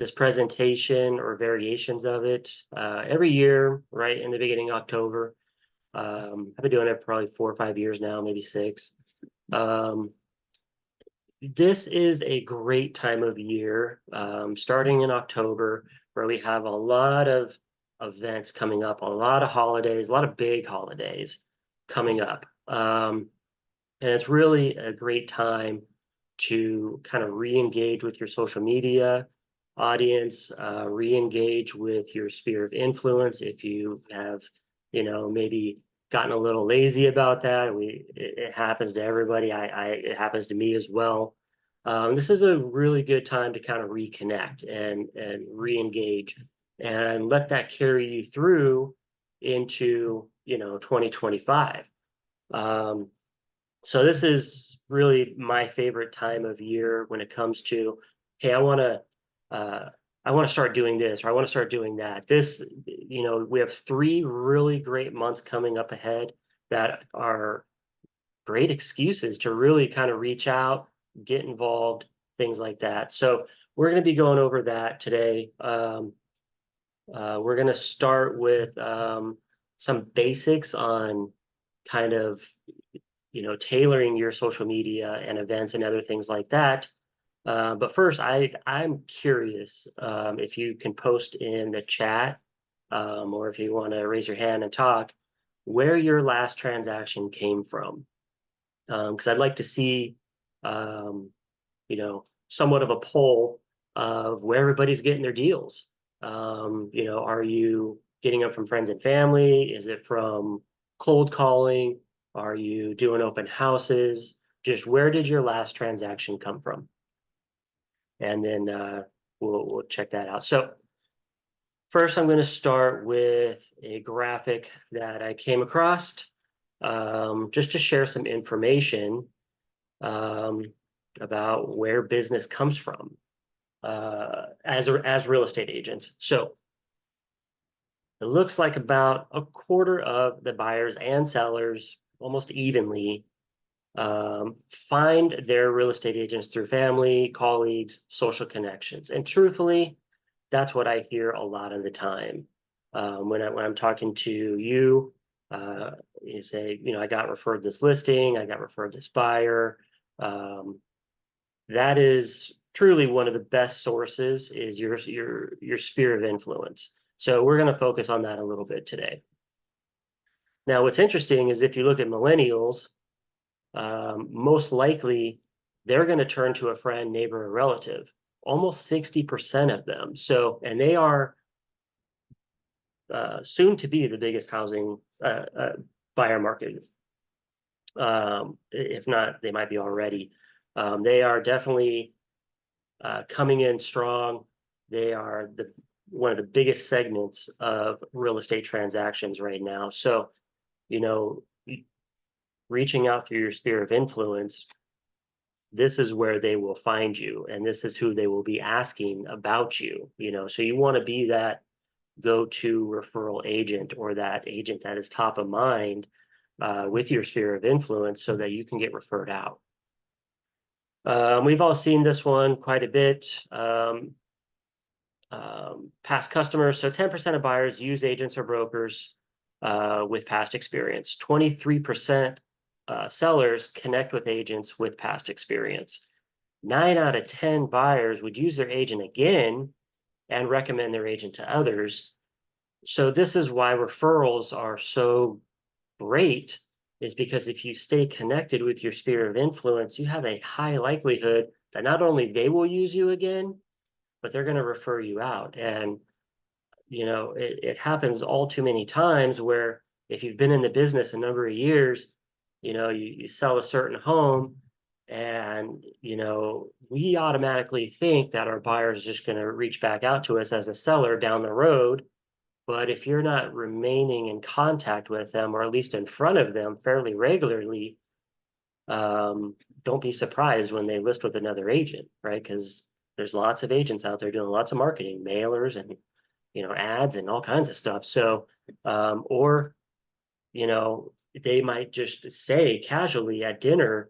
this presentation or variations of it every year, right in the beginning of October. I've been doing it probably 4 or 5 years now, maybe 6. This is a great time of year, starting in October, where we have a lot of events coming up, a lot of holidays, a lot of big holidays coming up. And it's really a great time to kind of re-engage with your social media audience, re-engage with your sphere of influence. If you have, maybe gotten a little lazy about that, it happens to everybody. It happens to me as well. This is a really good time to kind of reconnect and re-engage and let that carry you through into 2025. So this is really my favorite time of year when it comes to, hey, I want to start doing this, or I want to start doing that. We have 3 really great months coming up ahead that are great excuses to really kind of reach out, get involved, things like that. So we're going to be going over that today. We're going to start with some basics on kind of tailoring your social media and events and other things like that. But first, I'm curious if you can post in the chat, or if you want to raise your hand and talk, where your last transaction came from. Because I'd like to see, somewhat of a poll of where everybody's getting their deals. Are you getting them from friends and family? Is it from cold calling? Are you doing open houses? Just where did your last transaction come from? And then we'll check that out. So first, I'm going to start with a graphic that I came across just to share some information about where business comes from as real estate agents. So it looks like about a quarter of the buyers and sellers, almost evenly, find their real estate agents through family, colleagues, social connections. And truthfully, that's what I hear a lot of the time. When I'm talking to you, you say, I got referred this listing, I got referred this buyer. That is truly one of the best sources is your sphere of influence. So we're going to focus on that a little bit today. Now, what's interesting is if you look at millennials, most likely they're going to turn to a friend, neighbor, or relative, almost 60% of them. So, and they are soon to be the biggest housing buyer market. If not, they might be already. They are definitely coming in strong. They are one of the biggest segments of real estate transactions right now. So, reaching out through your sphere of influence, this is where they will find you, and this is who they will be asking about you. So you want to be that go-to referral agent, or that agent that is top of mind with your sphere of influence, so that you can get referred out. We've all seen this one quite a bit. Past customers. So 10% of buyers use agents or brokers with past experience. 23% sellers connect with agents with past experience. 9 out of 10 buyers would use their agent again and recommend their agent to others. So this is why referrals are so great, is because if you stay connected with your sphere of influence, you have a high likelihood that not only they will use you again, but they're going to refer you out. And, it happens all too many times where if you've been in the business a number of years, you sell a certain home, and, we automatically think that our buyer is just going to reach back out to us as a seller down the road. But if you're not remaining in contact with them, or at least in front of them fairly regularly, don't be surprised when they list with another agent, right? Because there's lots of agents out there doing lots of marketing, mailers and, ads and all kinds of stuff. So, or, they might just say casually at dinner,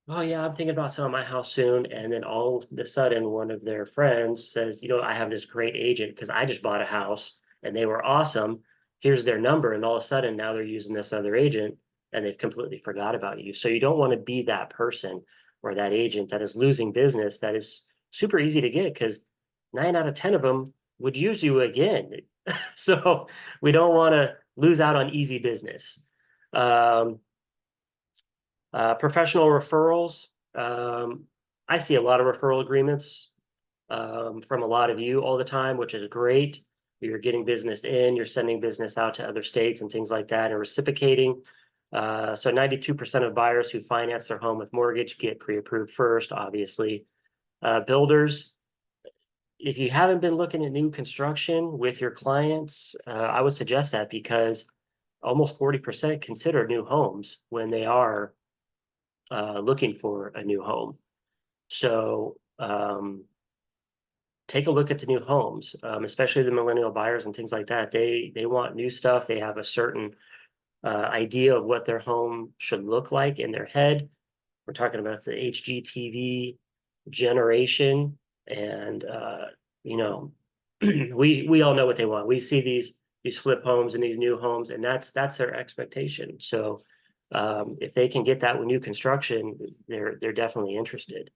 oh yeah, I'm thinking about selling my house soon. And then all of a sudden, one of their friends says, I have this great agent because I just bought a house and they were awesome. Here's their number. And all of a sudden, now they're using this other agent and they've completely forgot about you. So you don't want to be that person or that agent that is losing business that is super easy to get because 9 out of 10 of them would use you again. So we don't want to lose out on easy business. Um, Professional referrals. I see a lot of referral agreements from a lot of you all the time, which is great. You're getting business in, you're sending business out to other states and things like that, and reciprocating. So 92% of buyers who finance their home with mortgage get pre-approved first, obviously. Builders, if you haven't been looking at new construction with your clients, I would suggest that because almost 40% consider new homes when they are looking for a new home. So take a look at the new homes, especially the millennial buyers and things like that. They want new stuff. They have a certain idea of what their home should look like in their head. We're talking about the HGTV generation, and you know, we all know what they want. We see these flip homes and these new homes, and that's their expectation. So if they can get that with new construction, they're definitely interested.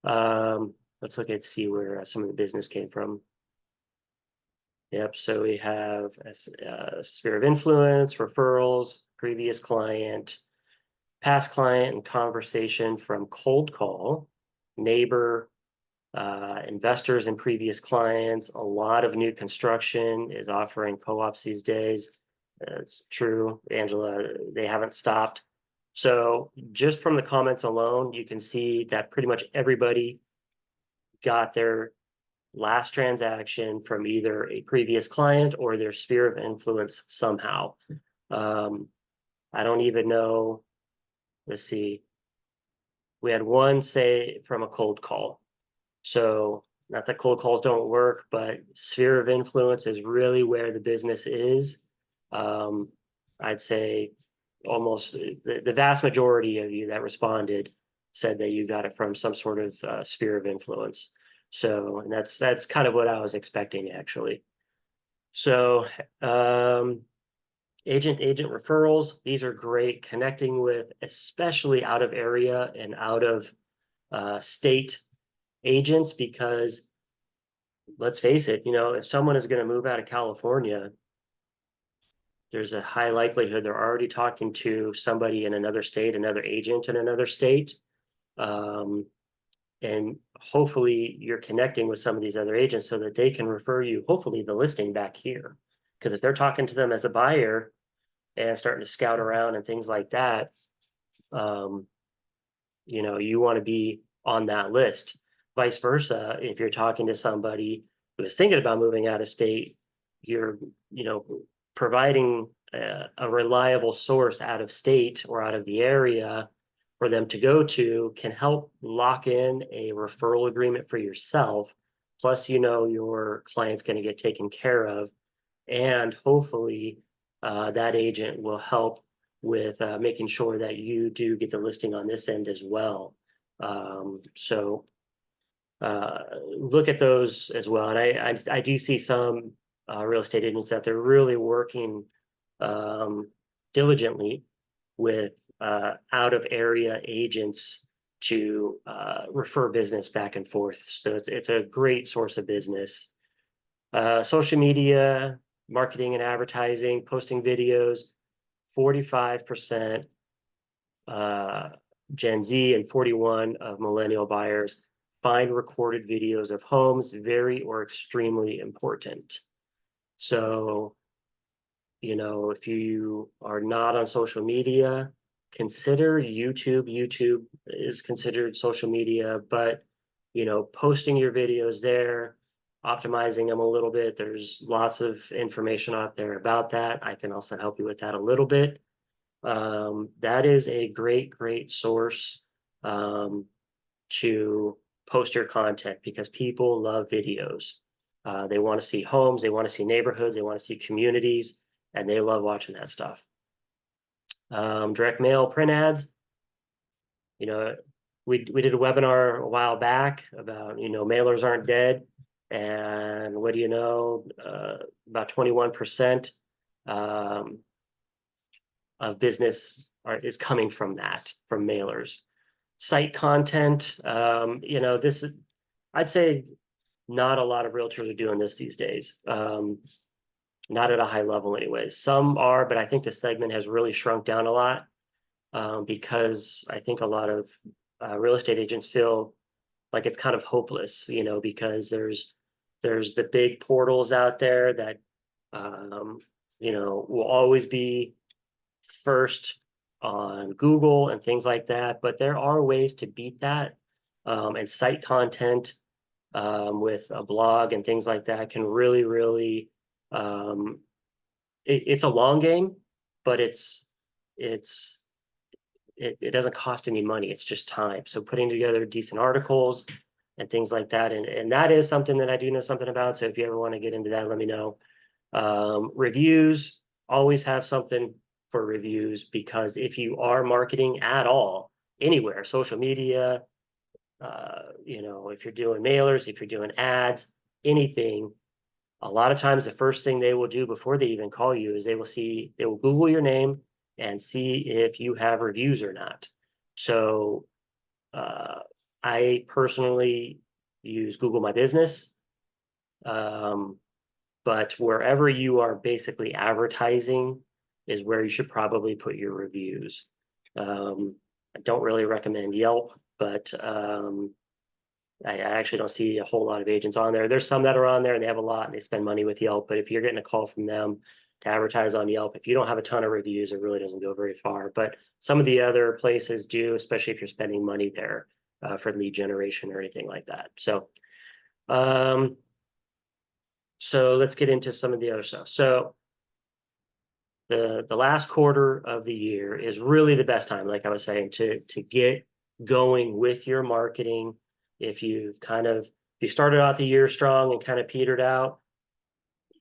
Let's look at see where some of the business came from. Yep. So we have a sphere of influence, referrals, previous client, past client, and conversation from cold call, neighbor, investors and previous clients. A lot of new construction is offering co-ops these days. It's true, Angela, they haven't stopped. So just from the comments alone, you can see that pretty much everybody got their last transaction from either a previous client or their sphere of influence somehow. Um, I don't even know. Let's see. We had one say from a cold call. So not that cold calls don't work, but sphere of influence is really where the business is. Um, I'd say almost the vast majority of you that responded said that you got it from some sort of sphere of influence. So, and that's kind of what I was expecting actually. So, agent referrals, these are great connecting with, especially out of area and out of state agents, because let's face it, if someone is going to move out of California, there's a high likelihood they're already talking to somebody in another state, another agent in another state. Um, and hopefully you're connecting with some of these other agents so that they can refer you, hopefully, the listing back here. Because if they're talking to them as a buyer and starting to scout around and things like that, um, you want to be on that list. Vice versa, if you're talking to somebody who is thinking about moving out of state, you're, providing a reliable source out of state or out of the area for them to go to can help lock in a referral agreement for yourself. Plus, your client's going to get taken care of, and hopefully that agent will help with making sure that you do get the listing on this end as well. So look at those as well. And I do see some real estate agents that they're really working diligently with out of area agents to refer business back and forth. So it's a great source of business. Social media, marketing and advertising, posting videos, 45% Gen Z and 41 of millennial buyers find recorded videos of homes very or extremely important. So, if you are not on social media, consider YouTube. YouTube is considered social media, but, posting your videos there, optimizing them a little bit. There's lots of information out there about that. I can also help you with that a little bit. That is a great source to post your content because people love videos. They want to see homes, they want to see neighborhoods, they want to see communities, and they love watching that stuff. Direct mail, print ads. You know, we did a webinar a while back about, mailers aren't dead. And what do you know? About 21% of business is coming from mailers. Site content, this is, I'd say not a lot of realtors are doing this these days. Not at a high level anyways. Some are, but I think the segment has really shrunk down a lot, because I think a lot of real estate agents feel like it's kind of hopeless, because there's the big portals out there that will always be first on Google and things like that. But there are ways to beat that, and site content with a blog and things like that can really, really. It's a long game, but it doesn't cost any money. It's just time. So putting together decent articles and things like that, and that is something that I do know something about. So if you ever want to get into that, let me know. Reviews, always have something for reviews, because if you are marketing at all, anywhere, social media, if you're doing mailers, if you're doing ads, anything, a lot of times the first thing they will do before they even call you is they will Google your name and see if you have reviews or not. So I personally use Google My Business, but wherever you are basically advertising is where you should probably put your reviews. I don't really recommend Yelp, but I actually don't see a whole lot of agents on there. There's some that are on there and they have a lot and they spend money with Yelp, but if you're getting a call from them to advertise on Yelp, if you don't have a ton of reviews, it really doesn't go very far. But some of the other places do, especially if you're spending money there for lead generation or anything like that. So let's get into some of the other stuff. So the last quarter of the year is really the best time, like I was saying, to get going with your marketing. If you started out the year strong and kind of petered out,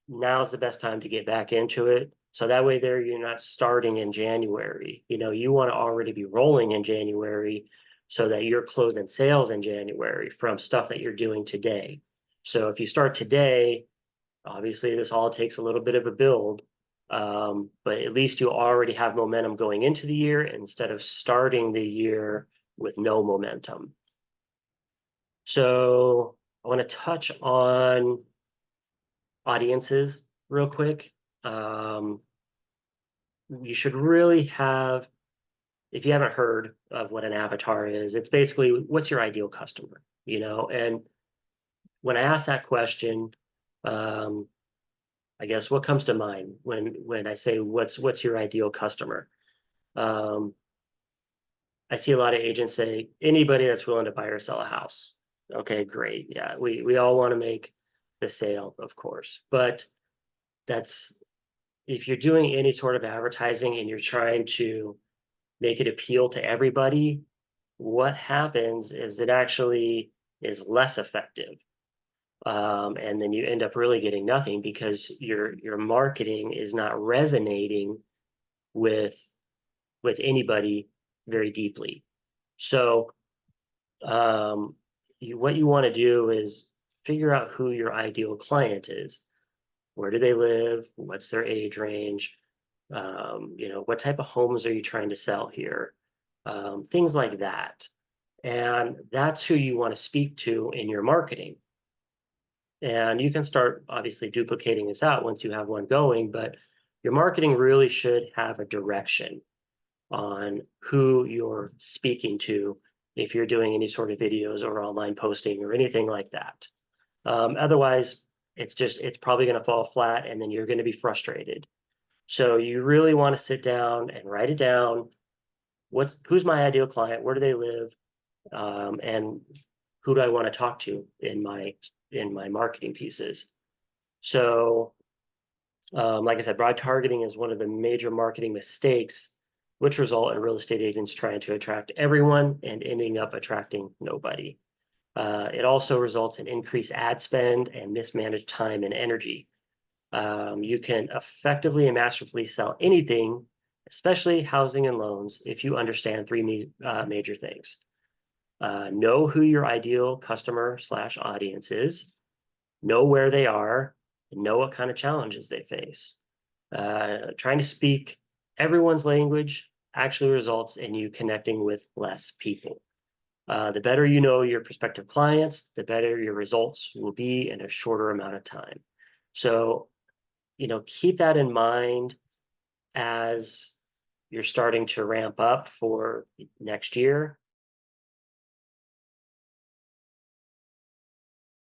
now's the best time to get back into it. So that way there, you're not starting in January. You want to already be rolling in January so that you're closing sales in January from stuff that you're doing today. So if you start today, obviously this all takes a little bit of a build, but at least you already have momentum going into the year instead of starting the year with no momentum. So I want to touch on audiences real quick. You should really have, if you haven't heard of what an avatar is, it's basically what's your ideal customer, and when I ask that question, I guess what comes to mind when I say what's your ideal customer? I see a lot of agents say anybody that's willing to buy or sell a house. Okay, great. Yeah, we all want to make the sale, of course, but that's if you're doing any sort of advertising and you're trying to make it appeal to everybody, what happens is it actually is less effective. And then you end up really getting nothing because your marketing is not resonating with anybody very deeply. So what you want to do is figure out who your ideal client is. Where do they live? What's their age range? What type of homes are you trying to sell here? Things like that. And that's who you want to speak to in your marketing. And you can start obviously duplicating this out once you have one going, but your marketing really should have a direction on who you're speaking to if you're doing any sort of videos or online posting or anything like that. Otherwise, it's probably going to fall flat and then you're going to be frustrated. So you really want to sit down and write it down. Who's my ideal client? Where do they live? And who do I want to talk to in my marketing pieces? So, like I said, broad targeting is one of the major marketing mistakes, which result in real estate agents trying to attract everyone and ending up attracting nobody. It also results in increased ad spend and mismanaged time and energy. You can effectively and masterfully sell anything especially housing and loans, if you understand three major things. Know who your ideal customer/audience is, know where they are, and know what kind of challenges they face. Trying to speak everyone's language actually results in you connecting with less people. The better you know your prospective clients, the better your results will be in a shorter amount of time. So, keep that in mind as you're starting to ramp up for next year.